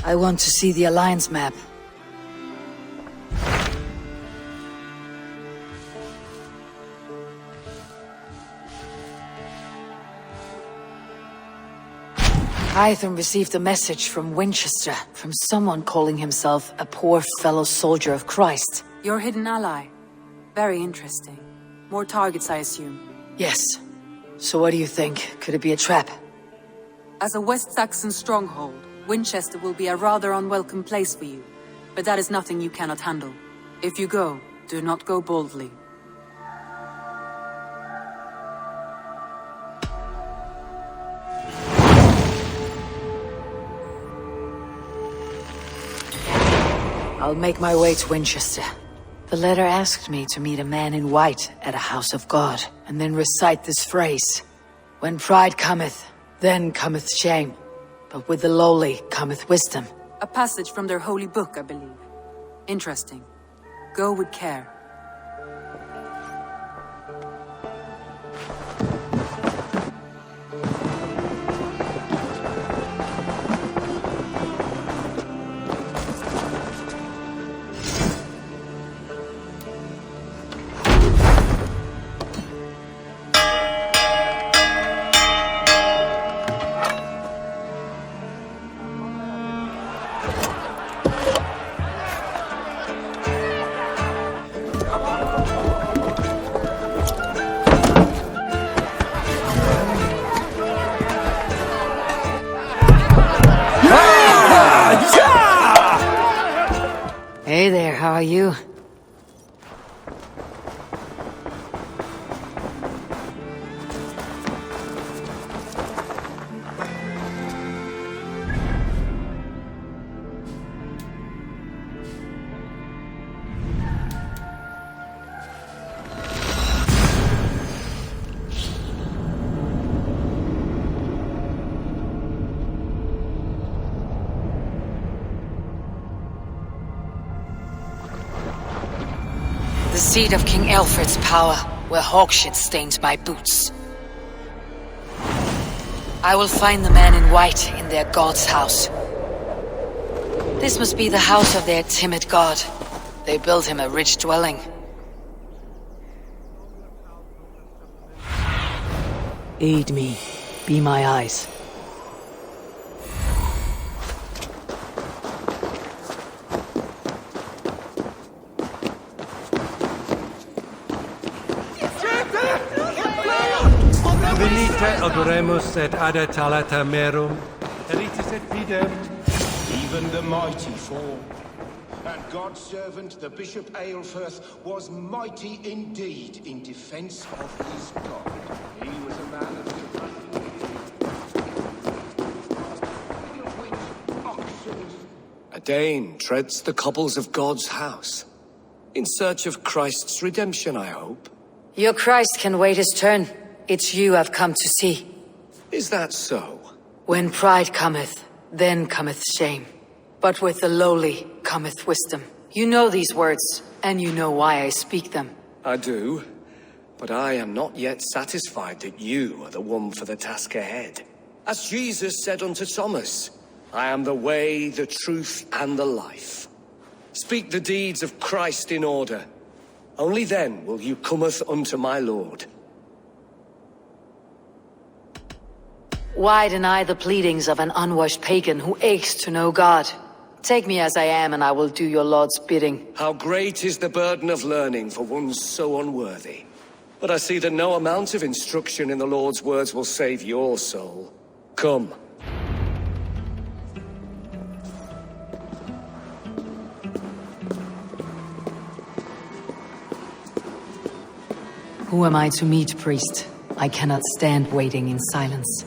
I want to see the Alliance map. Hytham received a message from Winchester, from someone calling himself a poor fellow soldier of Christ. Your hidden ally. Very interesting. More targets, I assume. Yes. So what do you think? Could it be a trap? As a West Saxon stronghold, Winchester will be a rather unwelcome place for you. But that is nothing you cannot handle. If you go, do not go boldly. I'll make my way to Winchester. The letter asked me to meet a man in white at a house of God, and then recite this phrase. When pride cometh, then cometh shame. But with the lowly cometh wisdom. A passage from their holy book, I believe. Interesting. Go with care. Hey there, how are you? The seat of King Alfred's power, where hawkshit stains my boots. I will find the man in white in their god's house. This must be the house of their timid god. They built him a rich dwelling. Aid me. Be my eyes. Venite adoremus et ad talata merum, eritis et fidem. Even the mighty fall. And God's servant, the Bishop Aelfirth, was mighty indeed in defense of his God. He was a man of A Dane treads the cobbles of God's house. In search of Christ's redemption, I hope. Your Christ can wait his turn. It's you I've come to see. Is that so? When pride cometh, then cometh shame. But with the lowly cometh wisdom. You know these words, and you know why I speak them. I do, but I am not yet satisfied that you are the one for the task ahead. As Jesus said unto Thomas, I am the way, the truth, and the life. Speak the deeds of Christ in order. Only then will you cometh unto my Lord. Why deny the pleadings of an unwashed pagan who aches to know God? Take me as I am, and I will do your Lord's bidding. How great is the burden of learning for one so unworthy. But I see that no amount of instruction in the Lord's words will save your soul. Come. Who am I to meet, priest? I cannot stand waiting in silence.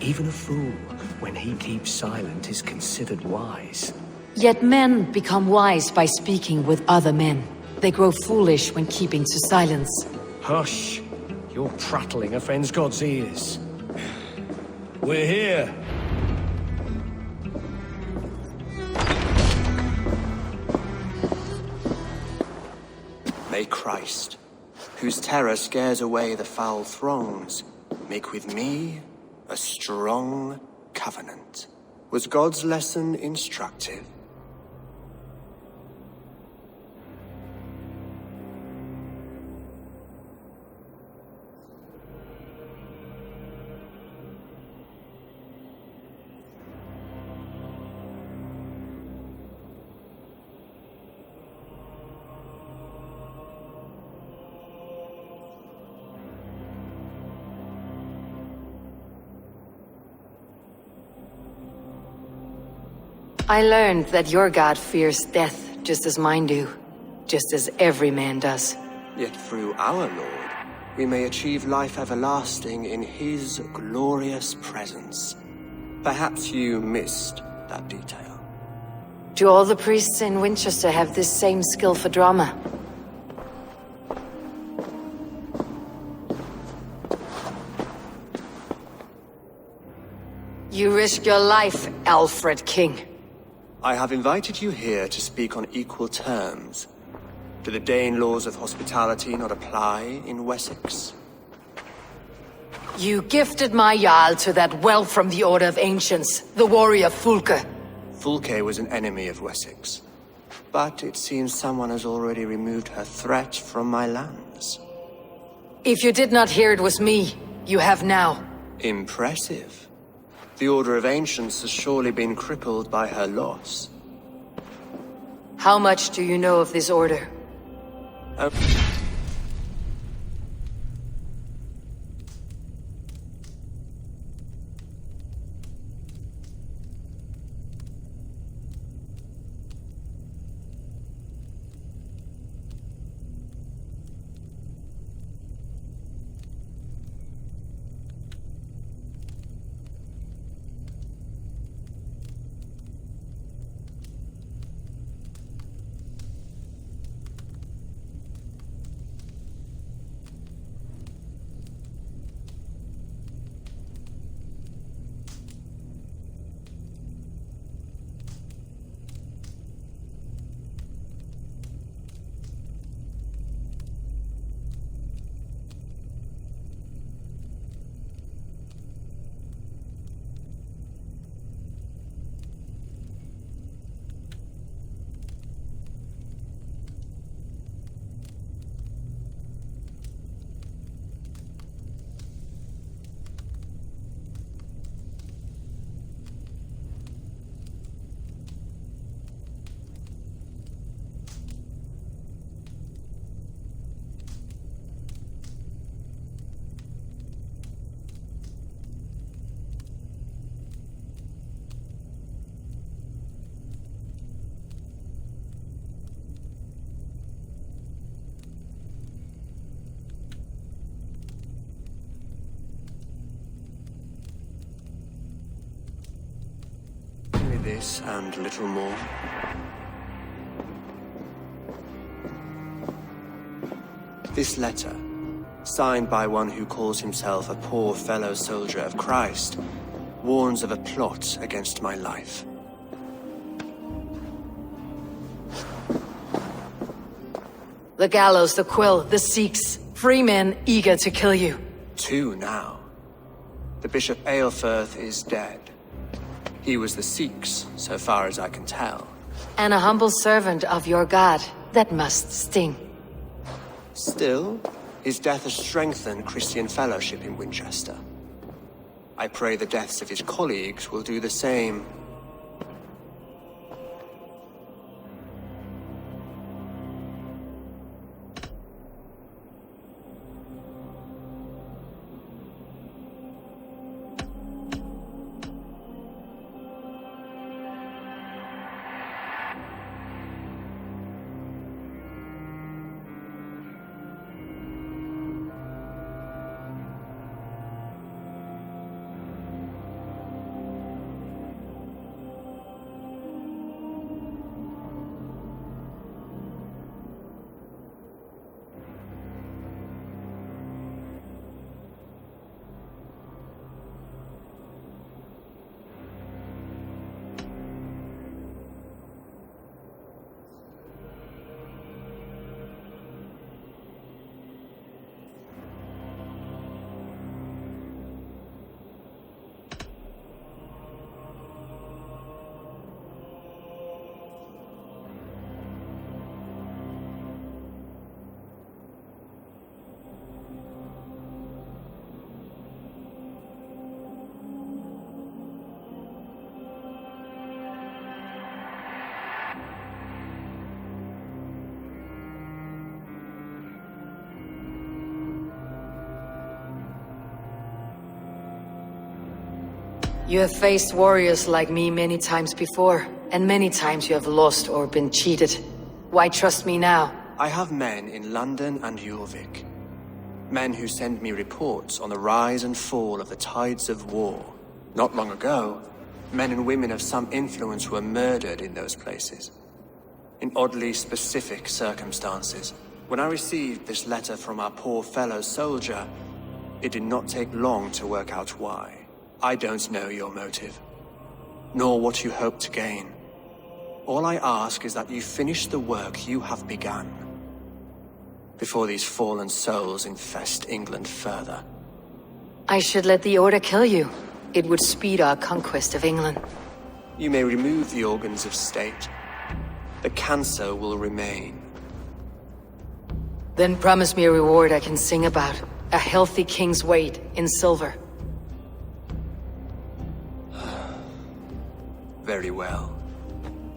Even a fool, when he keeps silent, is considered wise. Yet men become wise by speaking with other men. They grow foolish when keeping to silence. Hush! You're prattling offends God's ears. We're here. May Christ, whose terror scares away the foul throngs, make with me a strong covenant. Was God's lesson instructive? I learned that your god fears death just as mine do. Just as every man does. Yet through our Lord, we may achieve life everlasting in his glorious presence. Perhaps you missed that detail. Do all the priests in Winchester have this same skill for drama? You risk your life, Alfred King. I have invited you here to speak on equal terms. Do the Dane laws of hospitality not apply in Wessex? You gifted my Jarl to that whelp from the Order of Ancients, the warrior Fulke. Fulke was an enemy of Wessex. But it seems someone has already removed her threat from my lands. If you did not hear it was me, you have now. Impressive. The Order of Ancients has surely been crippled by her loss. How much do you know of this order? This and little more. This letter, signed by one who calls himself a poor fellow soldier of Christ, warns of a plot against my life. The Gallows, the Quill, the Seax. Free men eager to kill you. 2 now. The Bishop Aelfirth is dead. He was the Seax, so far as I can tell. And a humble servant of your god. That must sting. Still, his death has strengthened Christian fellowship in Winchester. I pray the deaths of his colleagues will do the same. You have faced warriors like me many times before, and many times you have lost or been cheated. Why trust me now? I have men in London and Jorvik. Men who send me reports on the rise and fall of the tides of war. Not long ago, men and women of some influence were murdered in those places. In oddly specific circumstances. When I received this letter from our poor fellow soldier, it did not take long to work out why. I don't know your motive, nor what you hope to gain. All I ask is that you finish the work you have begun, before these fallen souls infest England further. I should let the Order kill you. It would speed our conquest of England. You may remove the organs of state. The cancer will remain. Then promise me a reward I can sing about. A healthy king's weight in silver. Very well.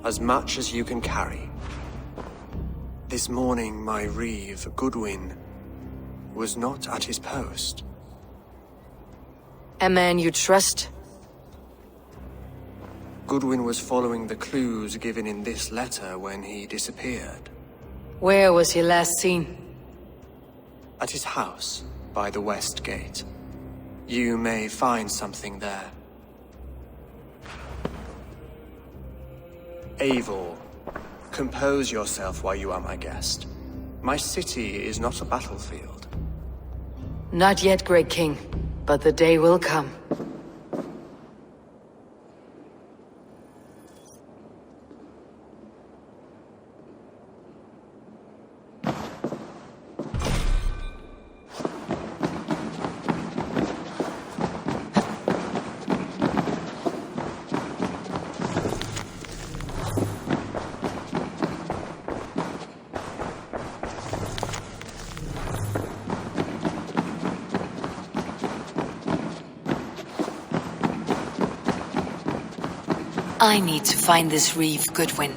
As much as you can carry. This morning, my reeve, Goodwin, was not at his post. A man you trust? Goodwin was following the clues given in this letter when he disappeared. Where was he last seen? At his house, by the west gate. You may find something there. Eivor, compose yourself while you are my guest. My city is not a battlefield. Not yet, great king, but the day will come. I need to find this reeve, Goodwin.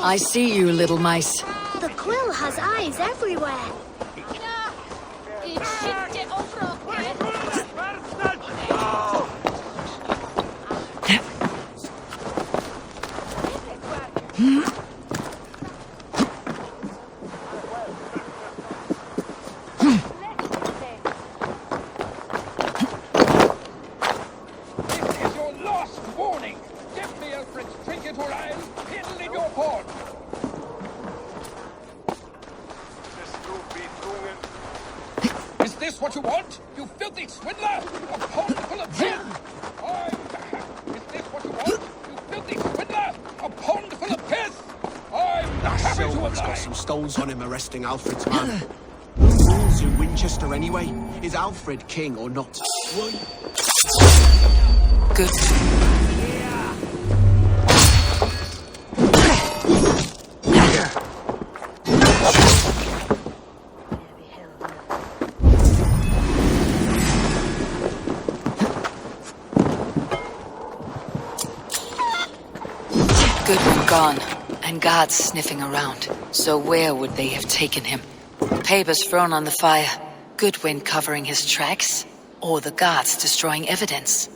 I see you, little mice. The Quill has eyes everywhere. What you want? You filthy swindler! A pond full of piss! Is this what you want? You filthy swindler! A pond full of piss! I'm That happy to Selwood's got oblige. some stones on him arresting Alfred's man. Who rules in Winchester anyway? Is Alfred king or not? Good. Goodwin gone, and guards sniffing around. So where would they have taken him? Papers thrown on the fire, Goodwin covering his tracks, or the guards destroying evidence?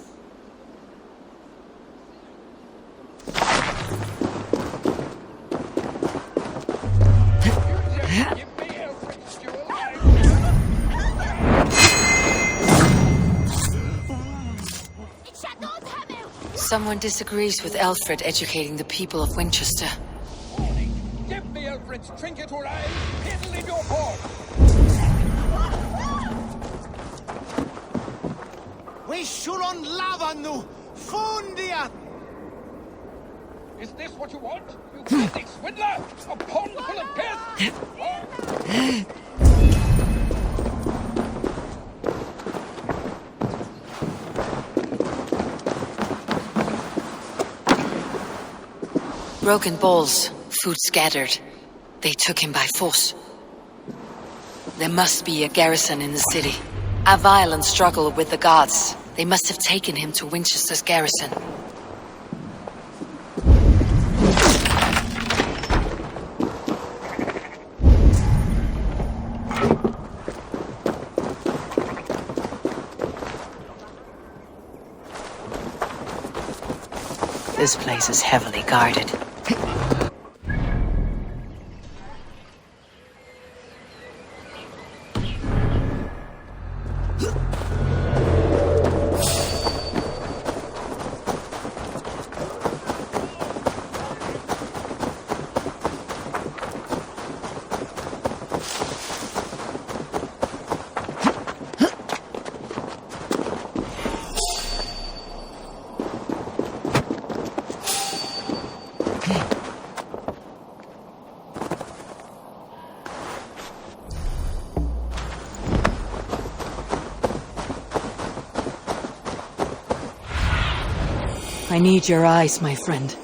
Someone disagrees with Alfred educating the people of Winchester. Give me Alfred's trinket or I'll piddle in your paw. We shouldn't lava nu! Fundia! Is this what you want? You filthy swindler! A pond full of piss! Broken bowls, food scattered. They took him by force. There must be a garrison in the city. A violent struggle with the gods. They must have taken him to Winchester's garrison. This place is heavily guarded. I need your eyes, my friend.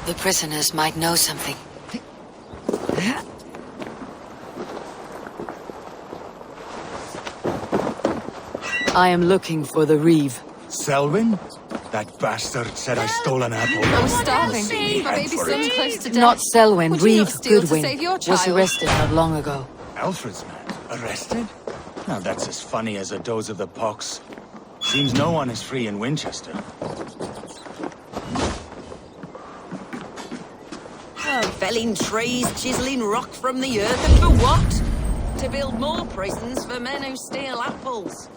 The prisoners might know something. I am looking for the Reeve. Selwyn? That bastard said I stole an apple. I was starving. My baby son's close to death. Not Selwyn, Would you not Reeve steal to Goodwin save your was child? arrested not long ago. Alfred's man? Arrested? Now that's as funny as a dose of the pox. Seems no one is free in Winchester. Felling trees, chiseling rock from the earth, and for what? To build more prisons for men who steal apples.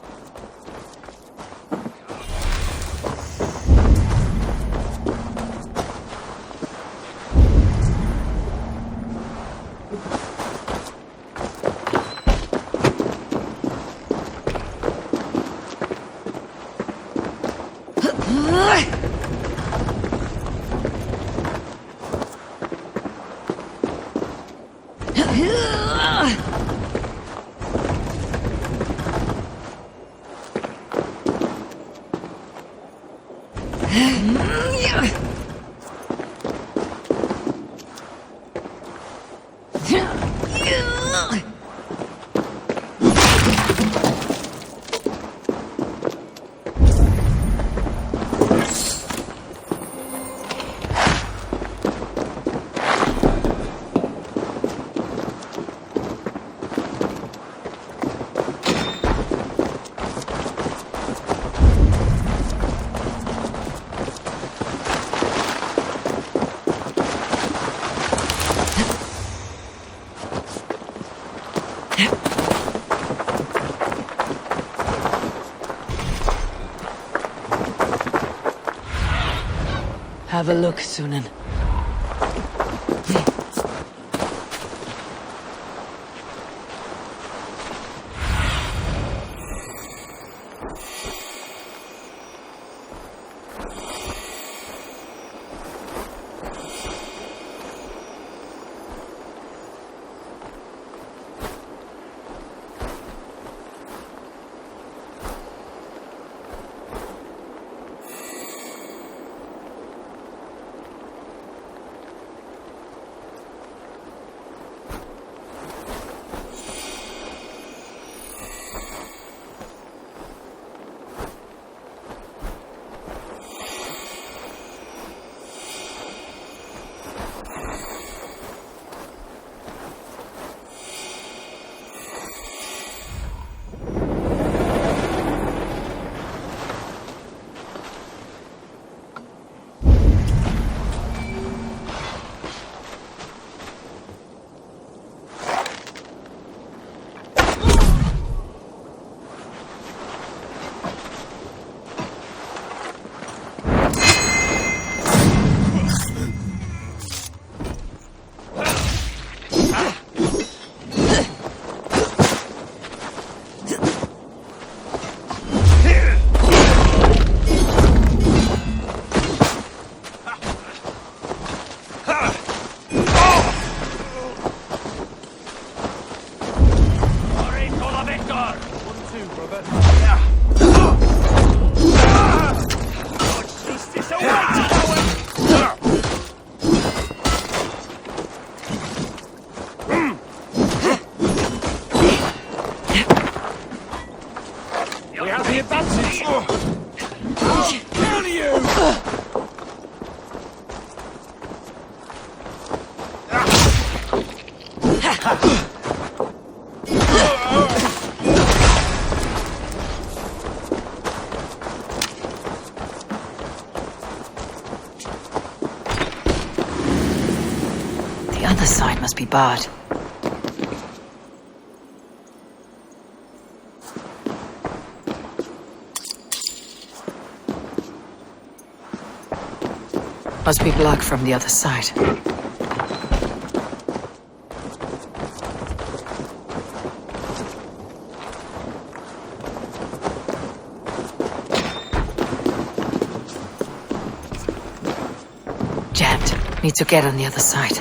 Have a look, Sunan. The other side must be barred. Must be blocked from the other side. Jammed. Need to get on the other side.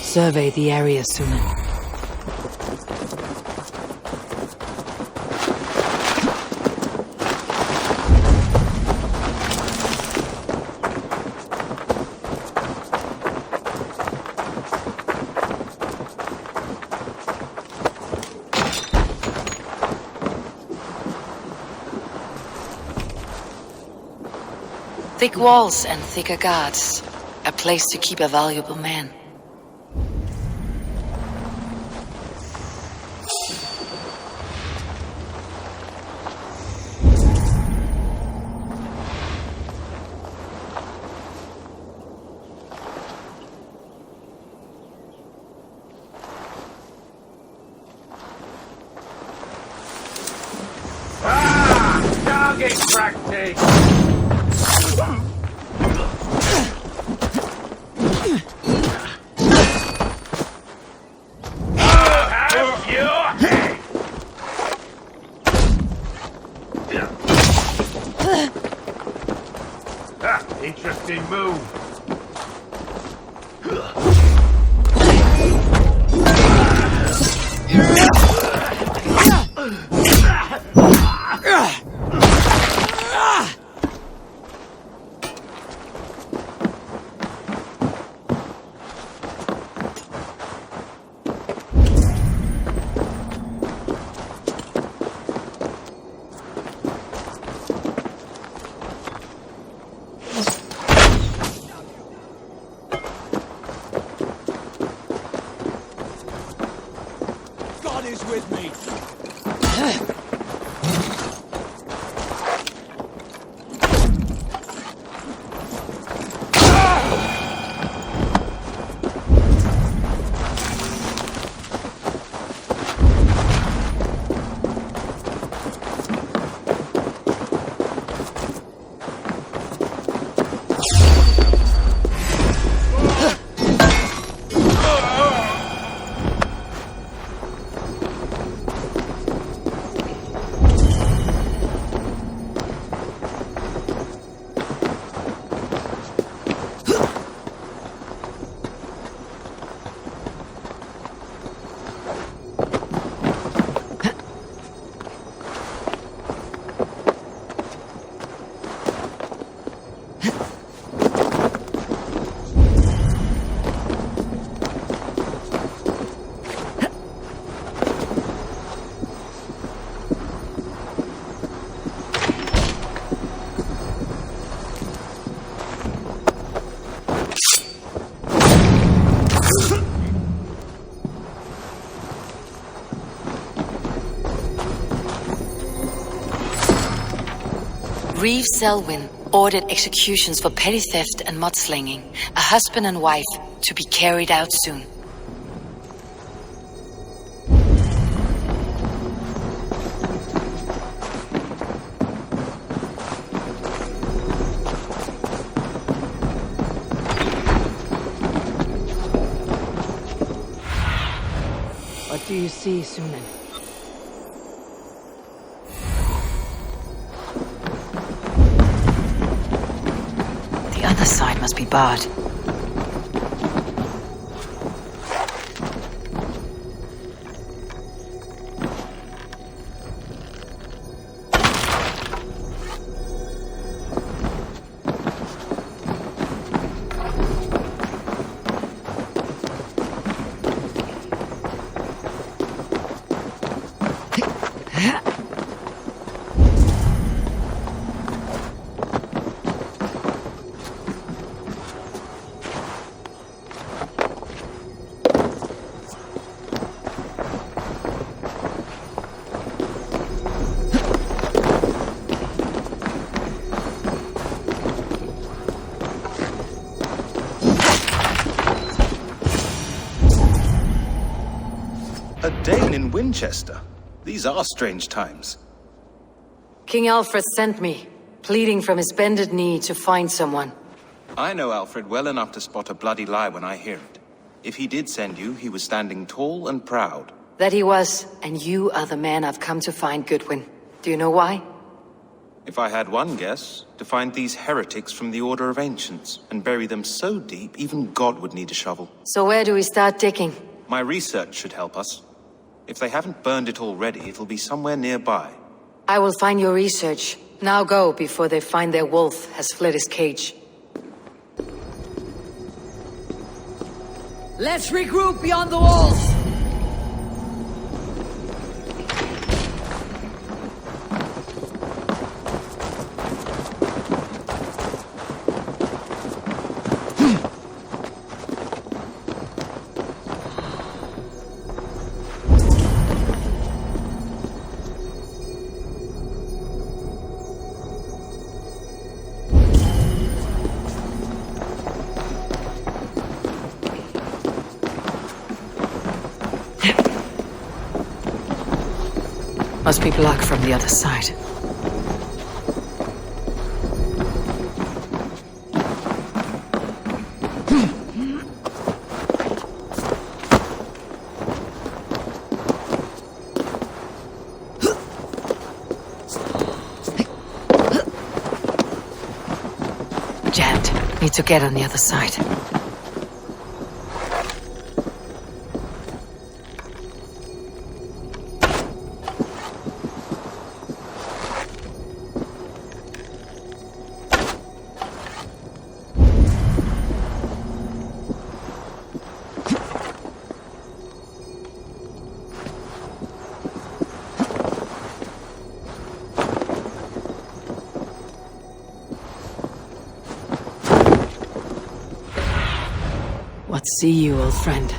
Survey the area soon. Thick walls and thicker guards. A place to keep a valuable man. Target practice! Interesting move. With me. Reeve Selwyn ordered executions for petty theft and mudslinging. A husband and wife to be carried out soon. What do you see, Sunan? must be barred. A Dane in Winchester? These are strange times. King Alfred sent me, pleading from his bended knee to find someone. I know Alfred well enough to spot a bloody lie when I hear it. If he did send you, he was standing tall and proud. That he was, and you are the man I've come to find, Goodwin. Do you know why? If I had one guess, to find these heretics from the Order of Ancients, and bury them so deep, even God would need a shovel. So where do we start digging? My research should help us. If they haven't burned it already, it'll be somewhere nearby. I will find your research. Now go, before they find their wolf has fled his cage. Let's regroup beyond the walls! Must be blocked from the other side. Jammed. Need to get on the other side. What see you, old friend?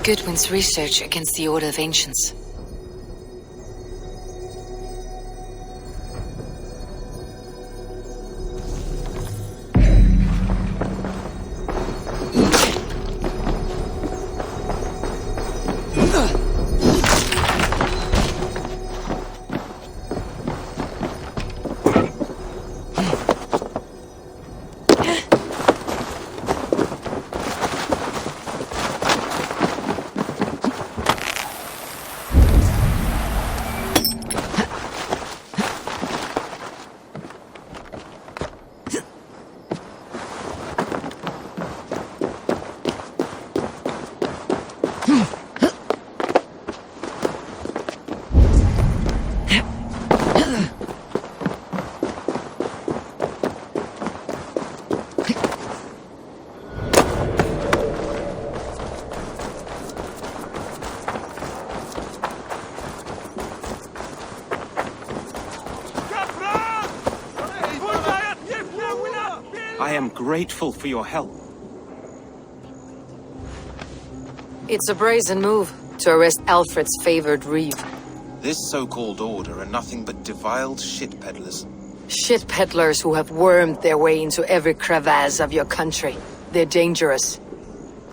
Goodwin's research against the Order of Ancients. I am grateful for your help. It's a brazen move to arrest Alfred's favored reeve. This so-called order are nothing but defiled shit peddlers. Shit peddlers who have wormed their way into every crevasse of your country. They're dangerous.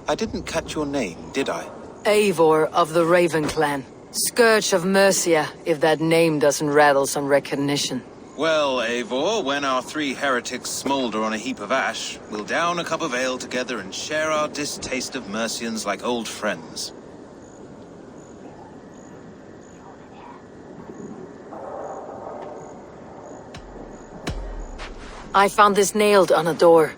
I didn't catch your name, did I? Eivor of the Raven Clan. Scourge of Mercia, if that name doesn't rattle some recognition. Well, Eivor, when our three heretics smolder on a heap of ash, we'll down a cup of ale together and share our distaste of Mercians like old friends. I found this nailed on a door.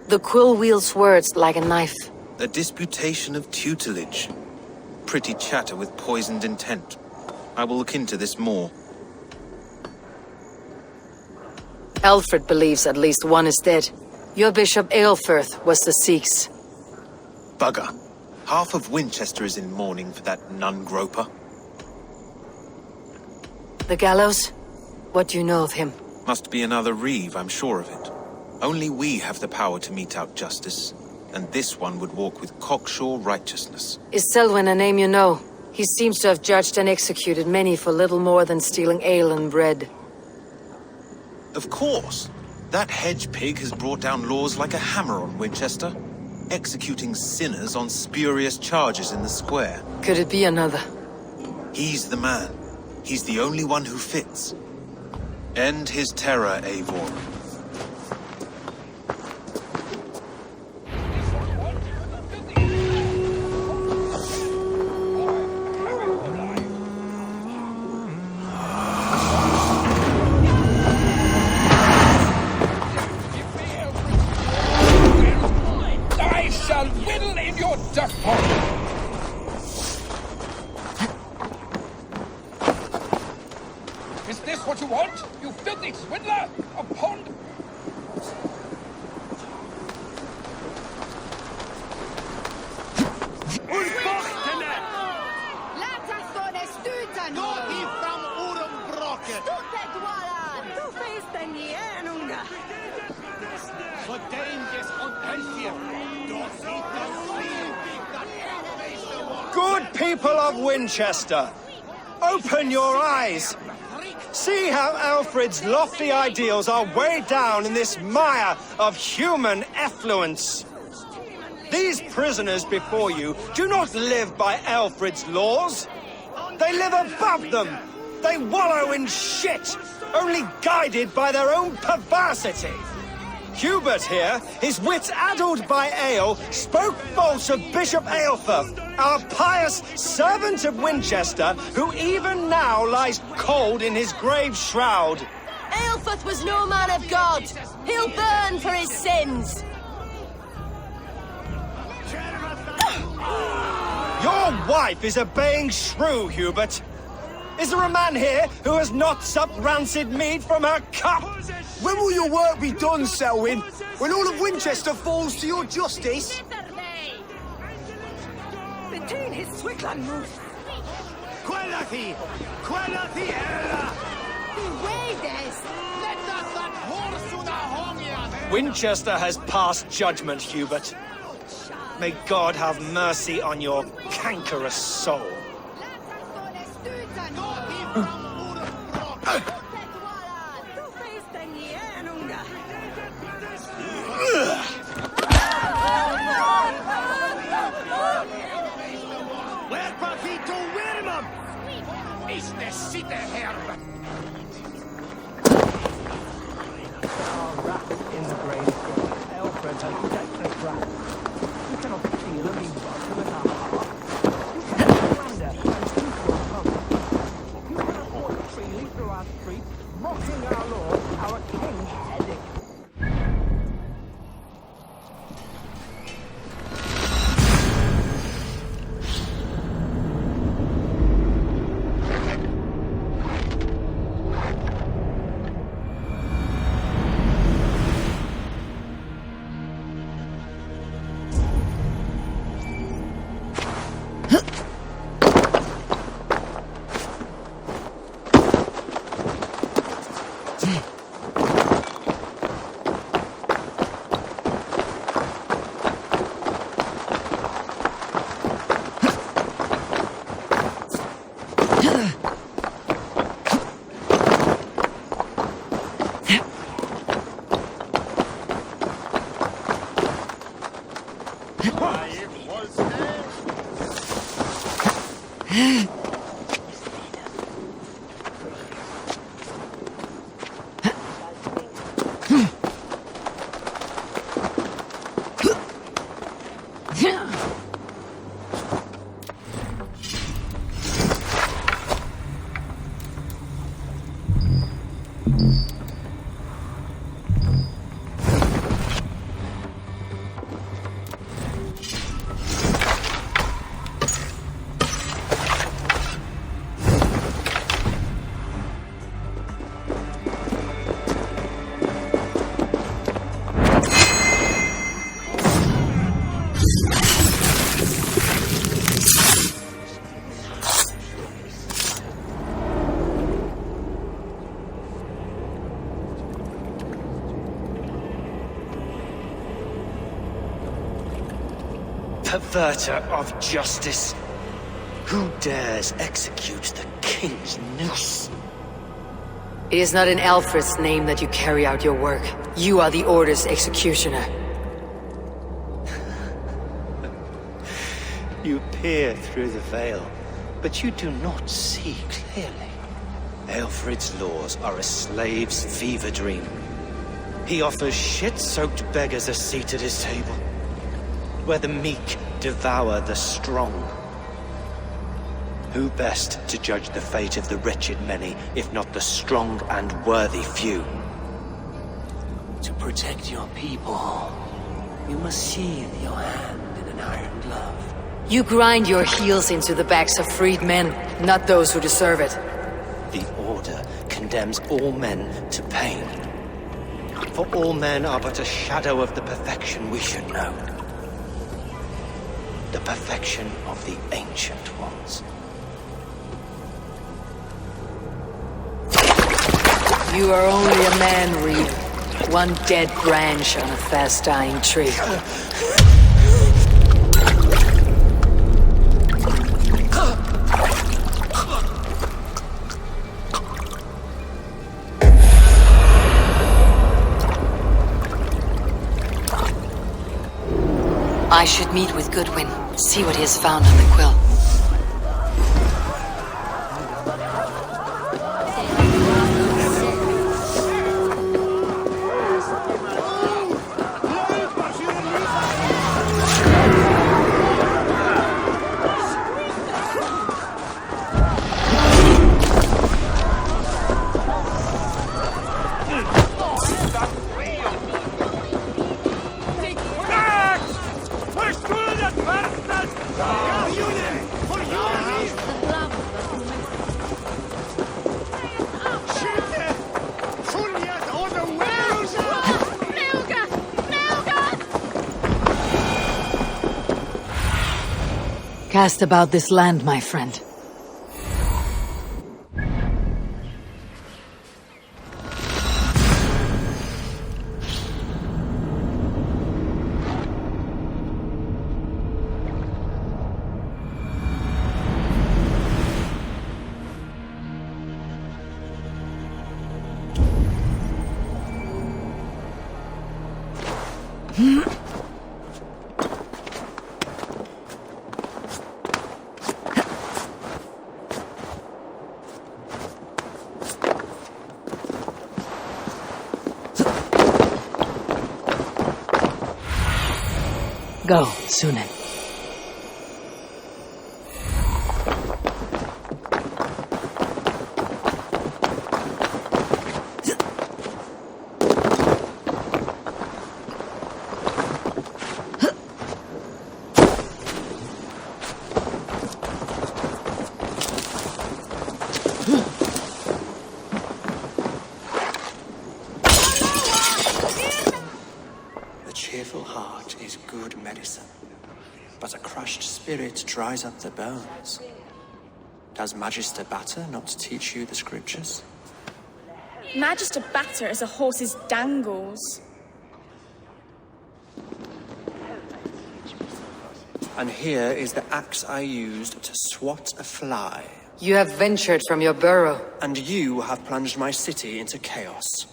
The Quill wields words like a knife. A disputation of tutelage. Pretty chatter with poisoned intent. I will look into this more. Alfred believes at least one is dead. Your Bishop Aelfirth was the Seax. Bugger. Half of Winchester is in mourning for that nun-groper. The Gallows? What do you know of him? Must be another reeve, I'm sure of it. Only we have the power to mete out justice, and this one would walk with cocksure righteousness. Is Selwyn a name you know? He seems to have judged and executed many for little more than stealing ale and bread. Of course. That hedge pig has brought down laws like a hammer on Winchester, executing sinners on spurious charges in the square. Could it be another? He's the man. He's the only one who fits. End his terror, Eivor. I shall whittle in your duck pond. Is this what you want? You filthy swindler! A pond... Good people of Winchester, open your eyes. See how Alfred's lofty ideals are weighed down in this mire of human effluence. These prisoners before you do not live by Alfred's laws. They live above them. They wallow in shit, only guided by their own perversity. Hubert here, his wits addled by ale, spoke false of Bishop Aelfirth, our pious servant of Winchester, who even now lies cold in his grave shroud. Aelfirth was no man of God. He'll burn for his sins. Your wife is obeying shrew, Hubert. Is there a man here who has not supped rancid mead from her cup? When will your work be done, Selwyn? When all of Winchester falls to your justice? Between his Swickland moose. Quellati! Quellati era! Winchester has passed judgment, Hubert. May God have mercy on your cankerous soul. Is the city herb? In the grave, Alfred has decked the ground. You cannot feel a mean welcome at our heart. You cannot slander and speak your tongue. You cannot walk freely through our streets, mocking our Lord, our King's edict. perverter of justice. Who dares execute the king's noose? It is not in Alfred's name that you carry out your work. You are the Order's executioner. You peer through the veil, but you do not see clearly. Alfred's laws are a slave's fever dream. He offers shit-soaked beggars a seat at his table, where the meek devour the strong. Who best to judge the fate of the wretched many, if not the strong and worthy few? To protect your people, you must sheathe your hand in an iron glove. You grind your heels into the backs of freed men, not those who deserve it. The Order condemns all men to pain. For all men are but a shadow of the perfection we should know. The perfection of the Ancient Ones. You are only a man, Reed. One dead branch on a fast-dying tree. I should meet with Goodwin, see what he has found on the Quill. Cast about this land, my friend. Go, Sunan. Spirit dries up the bones. Does Magister Batter not teach you the scriptures? Magister Batter is a horse's dangles. And here is the axe I used to swat a fly. You have ventured from your burrow. And you have plunged my city into chaos.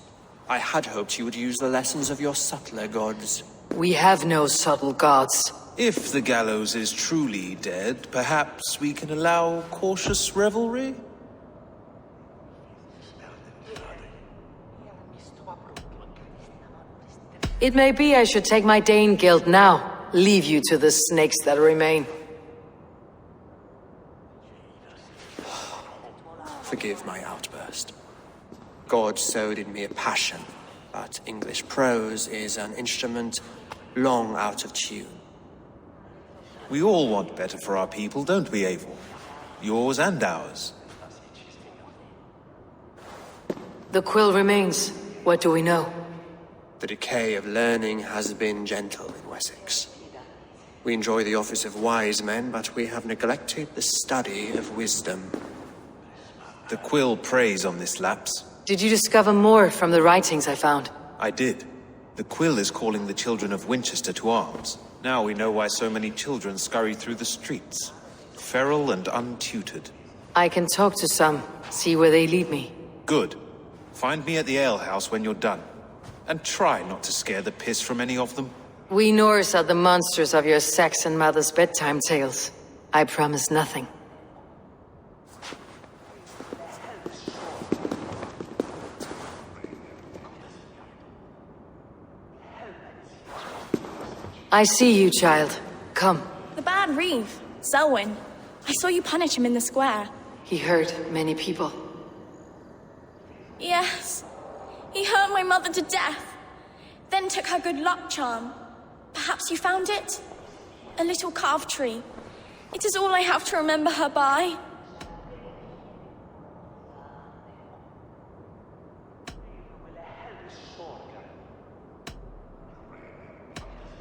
I had hoped you would use the lessons of your subtler gods. We have no subtle gods. If the Gallows is truly dead, perhaps we can allow cautious revelry? It may be I should take my Dane guild now. Leave you to the snakes that remain. Forgive my outburst. God sowed in me a passion, but English prose is an instrument long out of tune. We all want better for our people, don't we, Eivor? Yours and ours. The Quill remains. What do we know? The decay of learning has been gentle in Wessex. We enjoy the office of wise men, but we have neglected the study of wisdom. The Quill preys on this lapse. Did you discover more from the writings I found? I did. The Quill is calling the children of Winchester to arms. Now we know why so many children scurry through the streets. Feral and untutored. I can talk to some, see where they lead me. Good. Find me at the alehouse when you're done. And try not to scare the piss from any of them. We Norse are the monsters of your Saxon mother's bedtime tales. I promise nothing. I see you, child. Come. The bad Reeve, Selwyn. I saw you punish him in the square. He hurt many people. Yes. He hurt my mother to death. Then took her good luck charm. Perhaps you found it? A little carved tree. It is all I have to remember her by.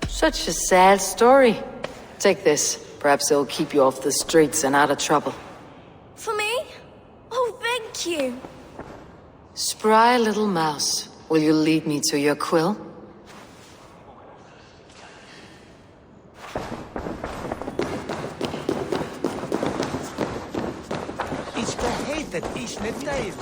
Such a sad story. Take this. Perhaps it'll keep you off the streets and out of trouble. For me? Oh, thank you. Spry little mouse. Will you lead me to your quill? It's the head that isn't it, Dave?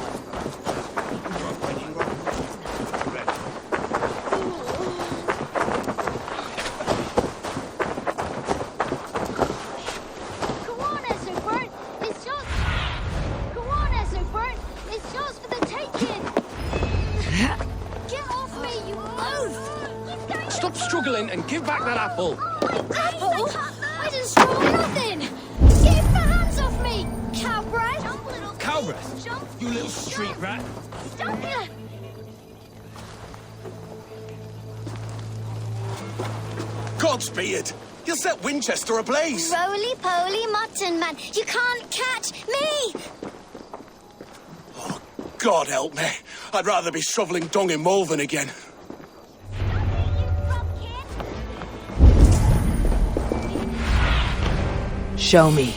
And give back that apple! Apple? I didn't straw nothing! Get your hands off me! Cowbreath! Cowbreath? You little street rat! Stop it! Godspeed! You'll set Winchester ablaze! Roly-poly mutton man! You can't catch me! Oh, God help me! I'd rather be shoveling dung in Malvern again. Show me.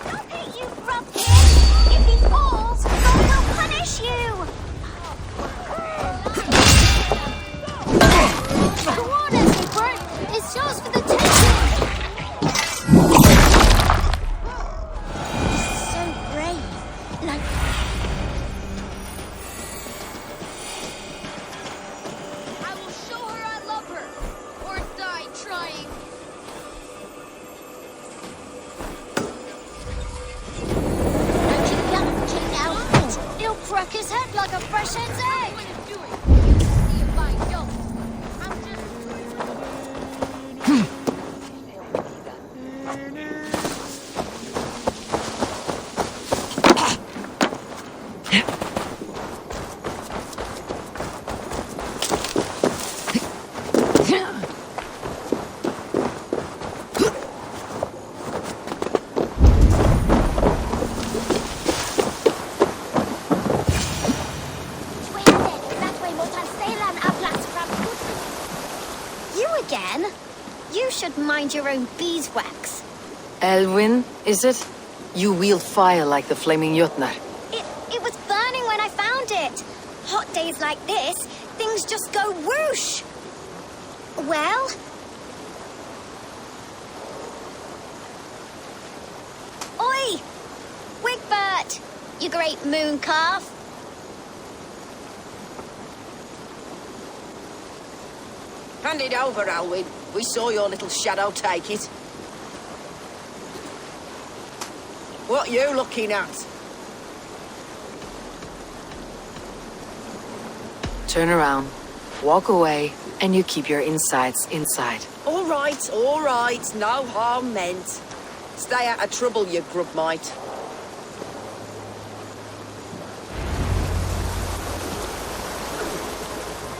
Stop it, you rubkin! If he falls, God will punish you! Go on, Egbert! It's yours for the taking! He's so brave. Like... Crack his head like a fresh hen's egg! Mind your own beeswax. Elwyn, is it? You wield fire like the flaming Jotnar. It was burning when I found it. Hot days like this, things just go whoosh. Well? Oi! Wigbert! You great moon calf. Hand it over, Alwyn. We saw your little shadow take it. What you looking at? Turn around, walk away, and you keep your insides inside. All right, no harm meant. Stay out of trouble, you grub mite.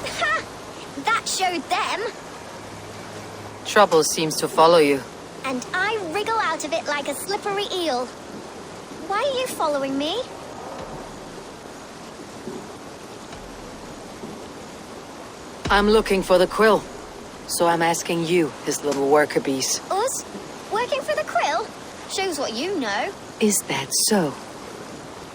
Ha! That showed them. Trouble seems to follow you. And I wriggle out of it like a slippery eel. Why are you following me? I'm looking for the Quill. So I'm asking you, his little worker bees. Us? Working for the Quill? shows what you know. Is that so?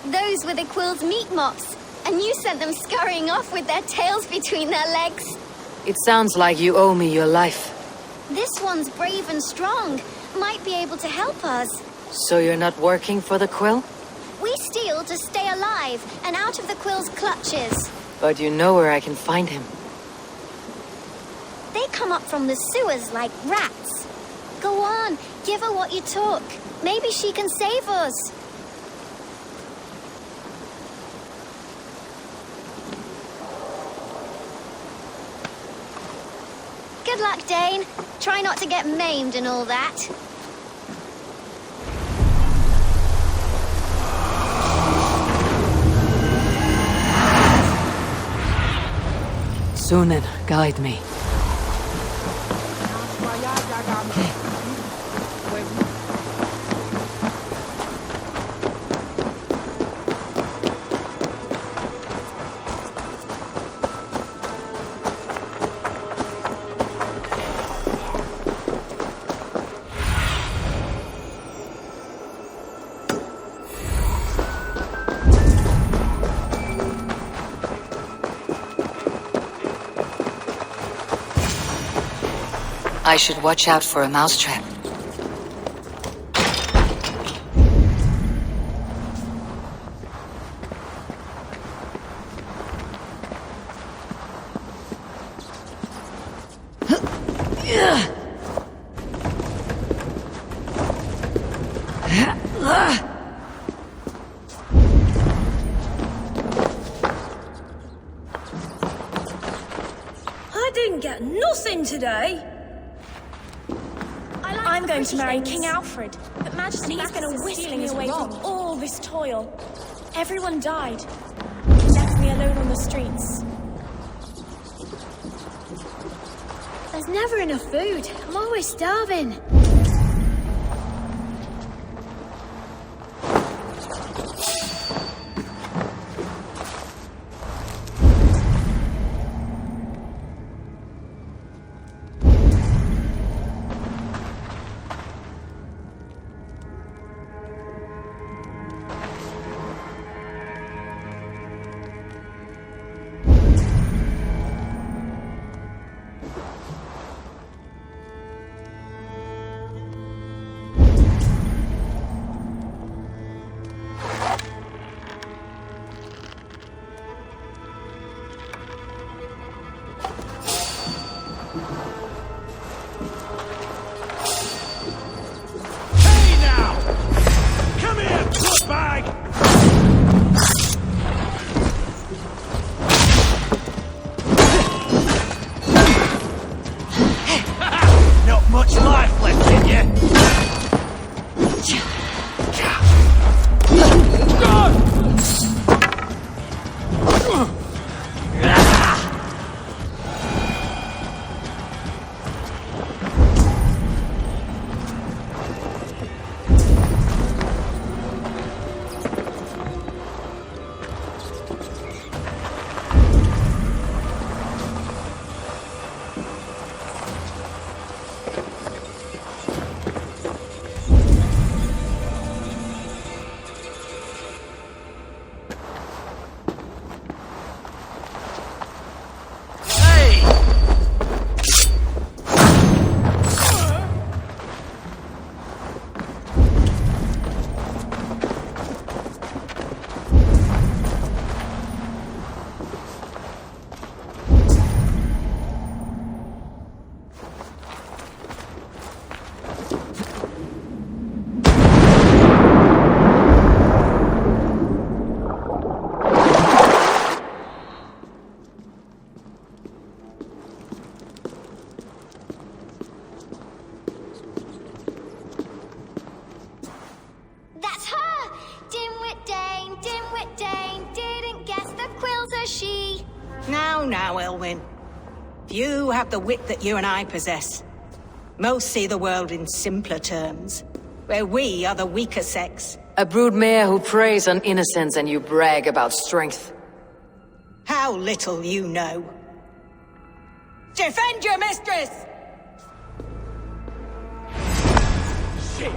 Those were the Quill's meat mops, and you sent them scurrying off with their tails between their legs. It sounds like you owe me your life. This one's brave and strong. Might be able to help us. So you're not working for the Quill? We steal to stay alive and out of the Quill's clutches. But you know where I can find him. They come up from the sewers like rats. Go on, give her what you took. Maybe she can save us. Good luck, Dane. Try not to get maimed and all that. Sunan, guide me. I should watch out for a mousetrap. I didn't get nothing today. I'm going to marry King Alfred, but Majesty is going to whisk me away from all this toil. Everyone died. He left me alone on the streets. There's never enough food. I'm always starving. Now, Elwyn. Few have the wit that you and I possess. Most see the world in simpler terms, where we are the weaker sex. A broodmare who preys on innocence and you brag about strength. How little you know. Defend your mistress! Shit!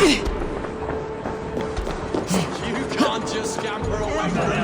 You can't just scamper away from me.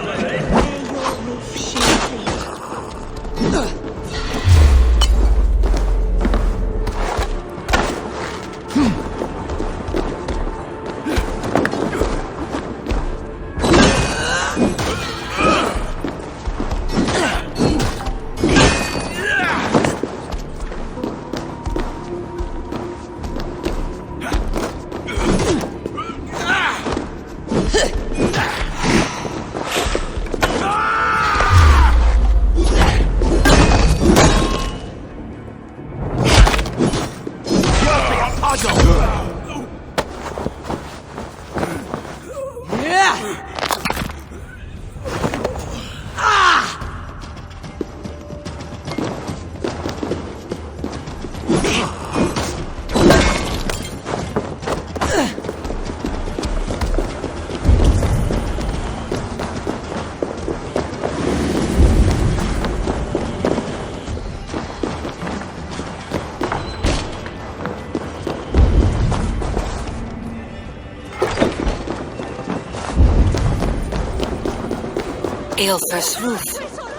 Aelfir's roof.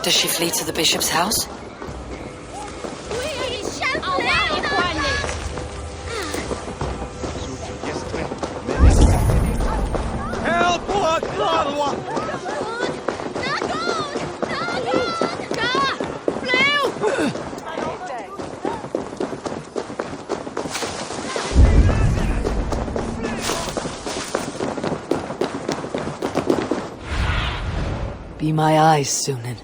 Does she flee to the bishop's house? Be my eyes, Sunan.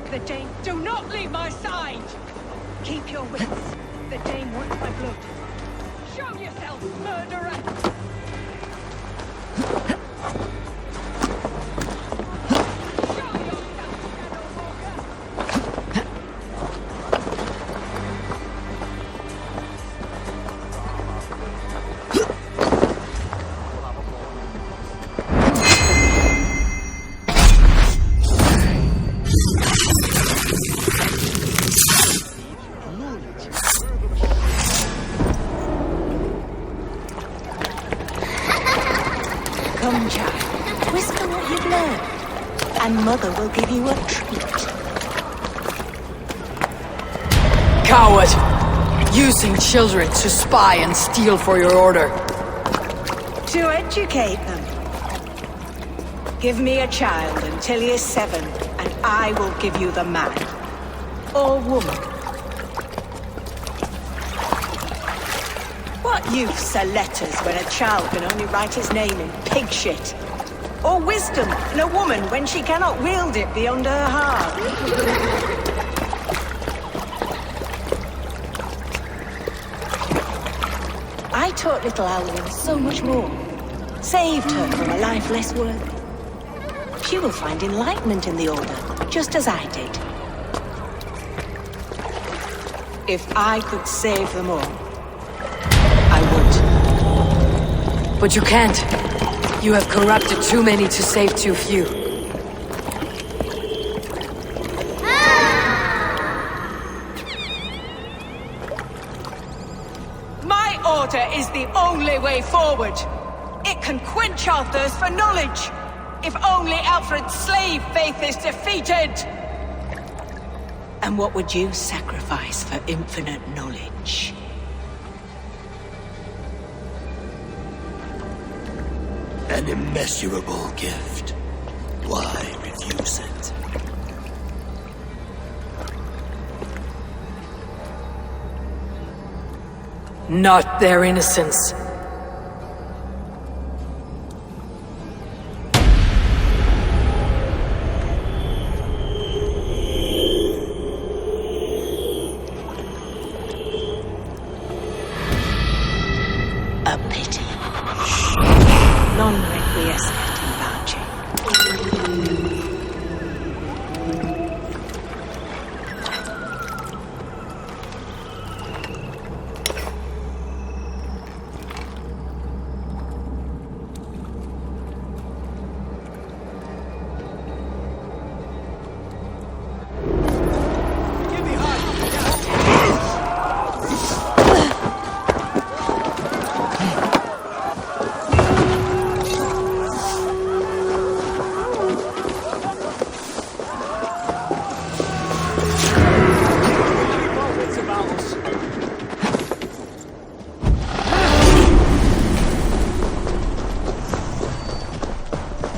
The Dane, do not leave my side! Keep your wits. The Dane wants my blood. Show yourself, murderer! Come, child. Whisper what you've learned, and Mother will give you a treat. Coward! Using children to spy and steal for your order. To educate them. Give me a child until he is 7, and I will give you the man. Or woman. What Youths are letters when a child can only write his name in pig shit. Or wisdom in a woman when she cannot wield it beyond her heart. I taught little Alwyn so much more. Saved her from a life less worthy. She will find enlightenment in the Order, just as I did. If I could save them all, I would. But you can't. You have corrupted too many to save too few. My Order is the only way forward. It can quench our thirst for knowledge. If only Alfred's slave faith is defeated. And what would you sacrifice for infinite knowledge? An immeasurable gift. Why refuse it? Not their innocence. A pity. Non requiescat in pace.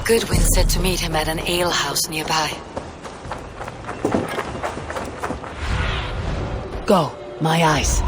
Goodwin said to meet him at an alehouse nearby. Go, my eyes.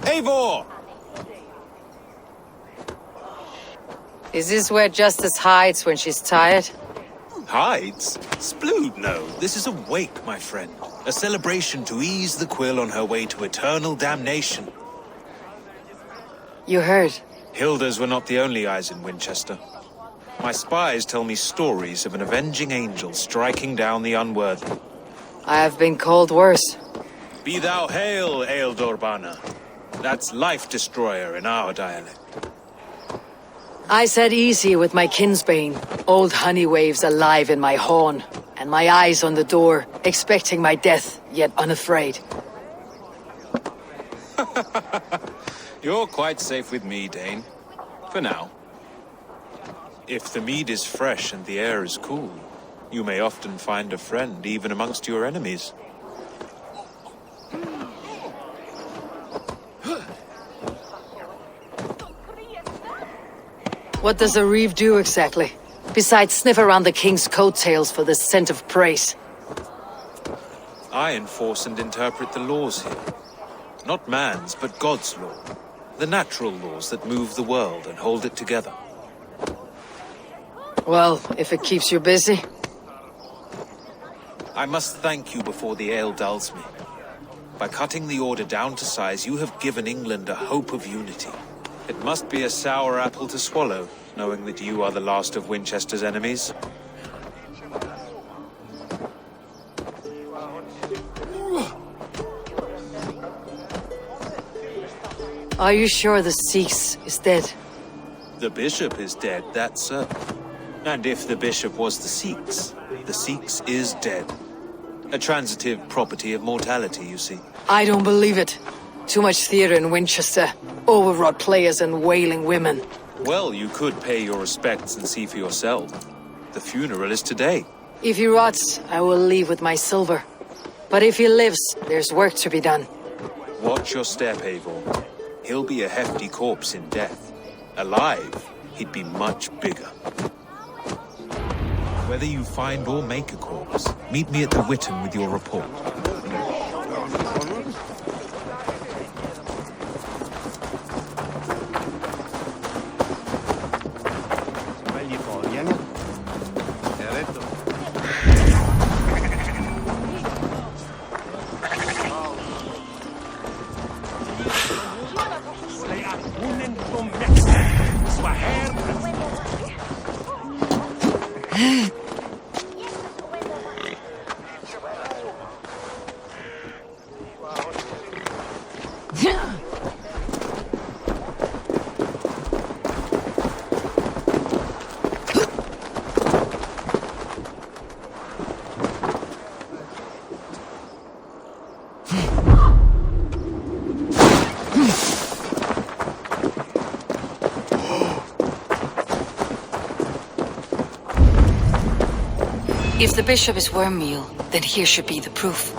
Eivor! Is this where Justice hides when she's tired? Hides? Splood, no. This is a wake, my friend. A celebration to ease the Quill on her way to eternal damnation. You heard. Hilda's were not the only eyes in Winchester. My spies tell me stories of an avenging angel striking down the unworthy. I have been called worse. Be thou hail, Eildorbana. That's Life Destroyer in our dialect. I said easy with my kinsbane. Old honey waves alive in my horn, and my eyes on the door, expecting my death, yet unafraid. You're quite safe with me, Dane. For now. If the mead is fresh and the air is cool, you may often find a friend even amongst your enemies. What does a reeve do exactly? Besides, sniff around the king's coattails for the scent of praise. I enforce and interpret the laws here. Not man's, but God's law. The natural laws that move the world and hold it together. Well, if it keeps you busy. I must thank you before the ale dulls me. By cutting the order down to size, you have given England a hope of unity. It must be a sour apple to swallow, knowing that you are the last of Winchester's enemies. Are you sure the Seax is dead? The bishop is dead, that's certain. And if the bishop was the Seax is dead. A transitive property of mortality, you see. I don't believe it. Too much theater in Winchester. Overwrought players and wailing women. Well, you could pay your respects and see for yourself. The funeral is today. If he rots, I will leave with my silver. But if he lives, there's work to be done. Watch your step, Eivor. He'll be a hefty corpse in death. Alive, he'd be much bigger. Whether you find or make a corpse, meet me at the Witten with your report. If the bishop is wormmeal, then here should be the proof.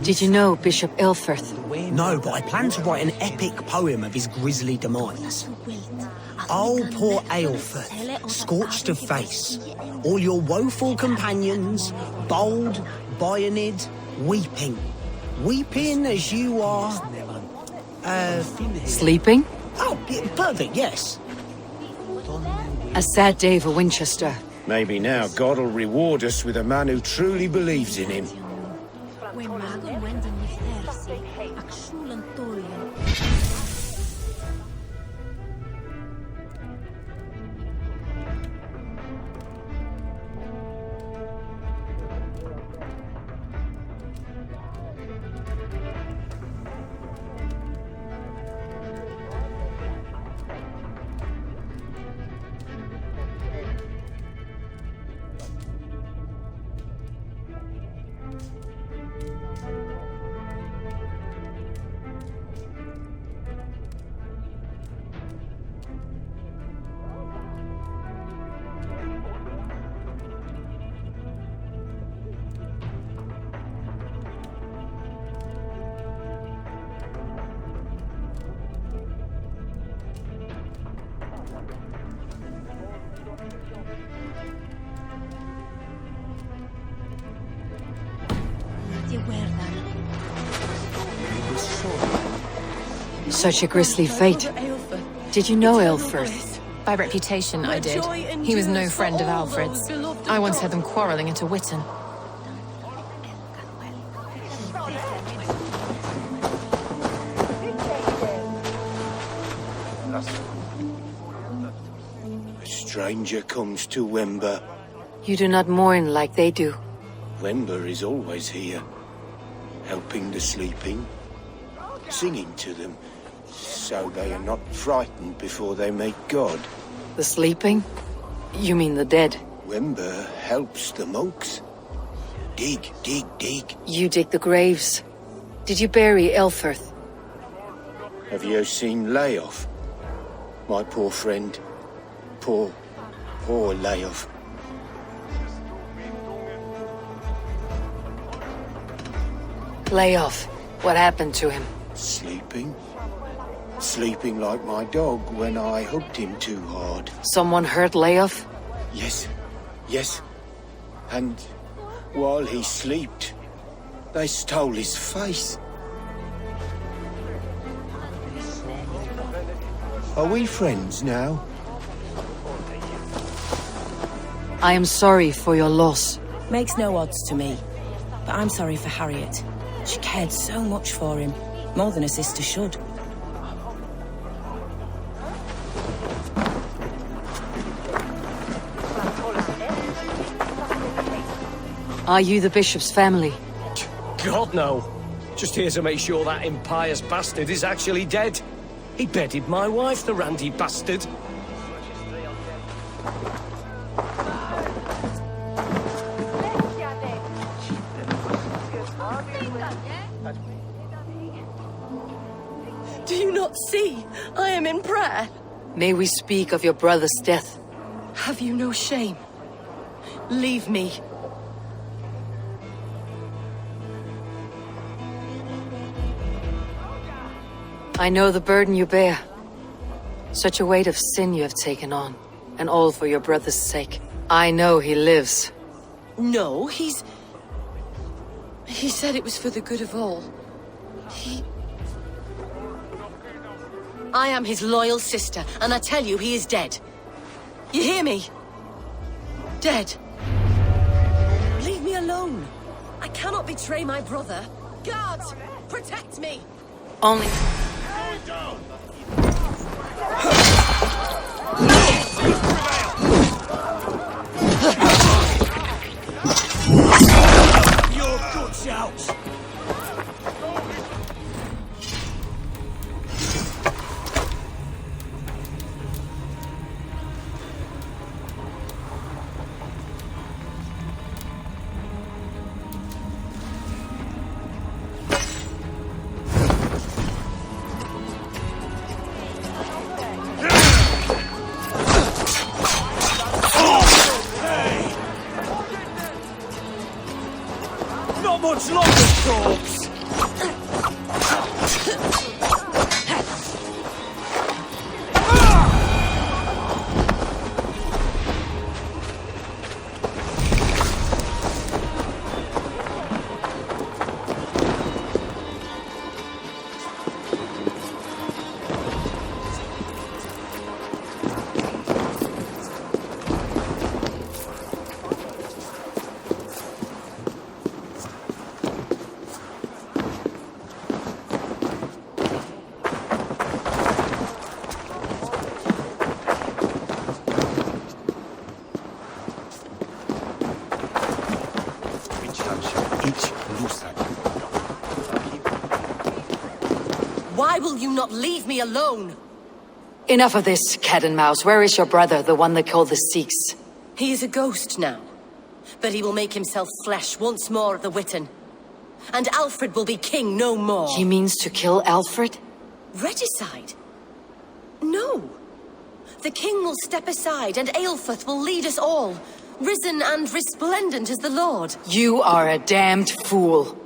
Did you know Bishop Aelfirth? No, but I plan to write an epic poem of his grisly demise. Oh, poor Aelfirth, scorched of face. All your woeful companions, bold, Bionid, weeping. Weeping as you are... Sleeping? Oh, yeah, perfect, yes. A sad day for Winchester. Maybe now God will reward us with a man who truly believes in him. Such a grisly fate. Did you know Aelfirth? By reputation, I did. He was no friend of Alfred's. I once heard them quarreling at a Witten. A stranger comes to Wember. You do not mourn like they do. Wember is always here, helping the sleeping, singing to them, so they are not frightened before they meet God. The sleeping? You mean the dead? Wember helps the monks. Dig, dig, dig. You dig the graves. Did you bury Aelfirth? Have you seen Layoff? My poor friend. Poor Layoff. Lay off. What happened to him? Sleeping? sleeping like my dog when I hugged him too hard. Someone hurt Leof? Yes. And while he slept, they stole his face. Are we friends now? I am sorry for your loss. Makes no odds to me. But I'm sorry for Harriet. She cared so much for him. More than a sister should. Are you the bishop's family? God, no. Just here to make sure that impious bastard is actually dead. He bedded my wife, the randy bastard. Do you not see? I am in prayer. May we speak of your brother's death? Have you no shame? Leave me. I know the burden you bear. Such a weight of sin you have taken on, and all for your brother's sake. I know he lives. No, He said it was for the good of all. I am his loyal sister, and I tell you he is dead. You hear me? Dead. Leave me alone. I cannot betray my brother. Guards, protect me! Only... Your guts out! Not much longer, corpse! Why will you not leave me alone? Enough of this, cat and mouse. Where is your brother, the one they call the Seax? He is a ghost now. But he will make himself flesh once more at the Witten. And Alfred will be king no more. He means to kill Alfred? Regicide? No. The king will step aside and Aelfrith will lead us all. Risen and resplendent as the Lord. You are a damned fool.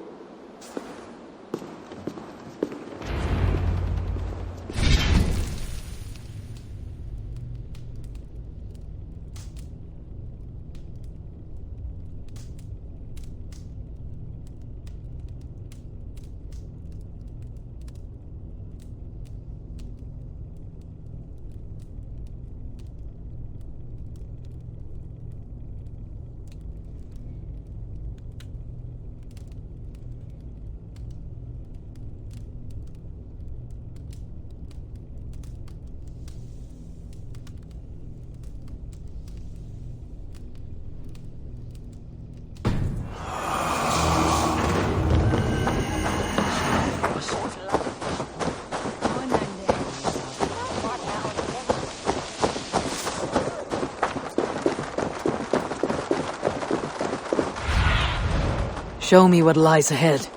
Show me what lies ahead. Is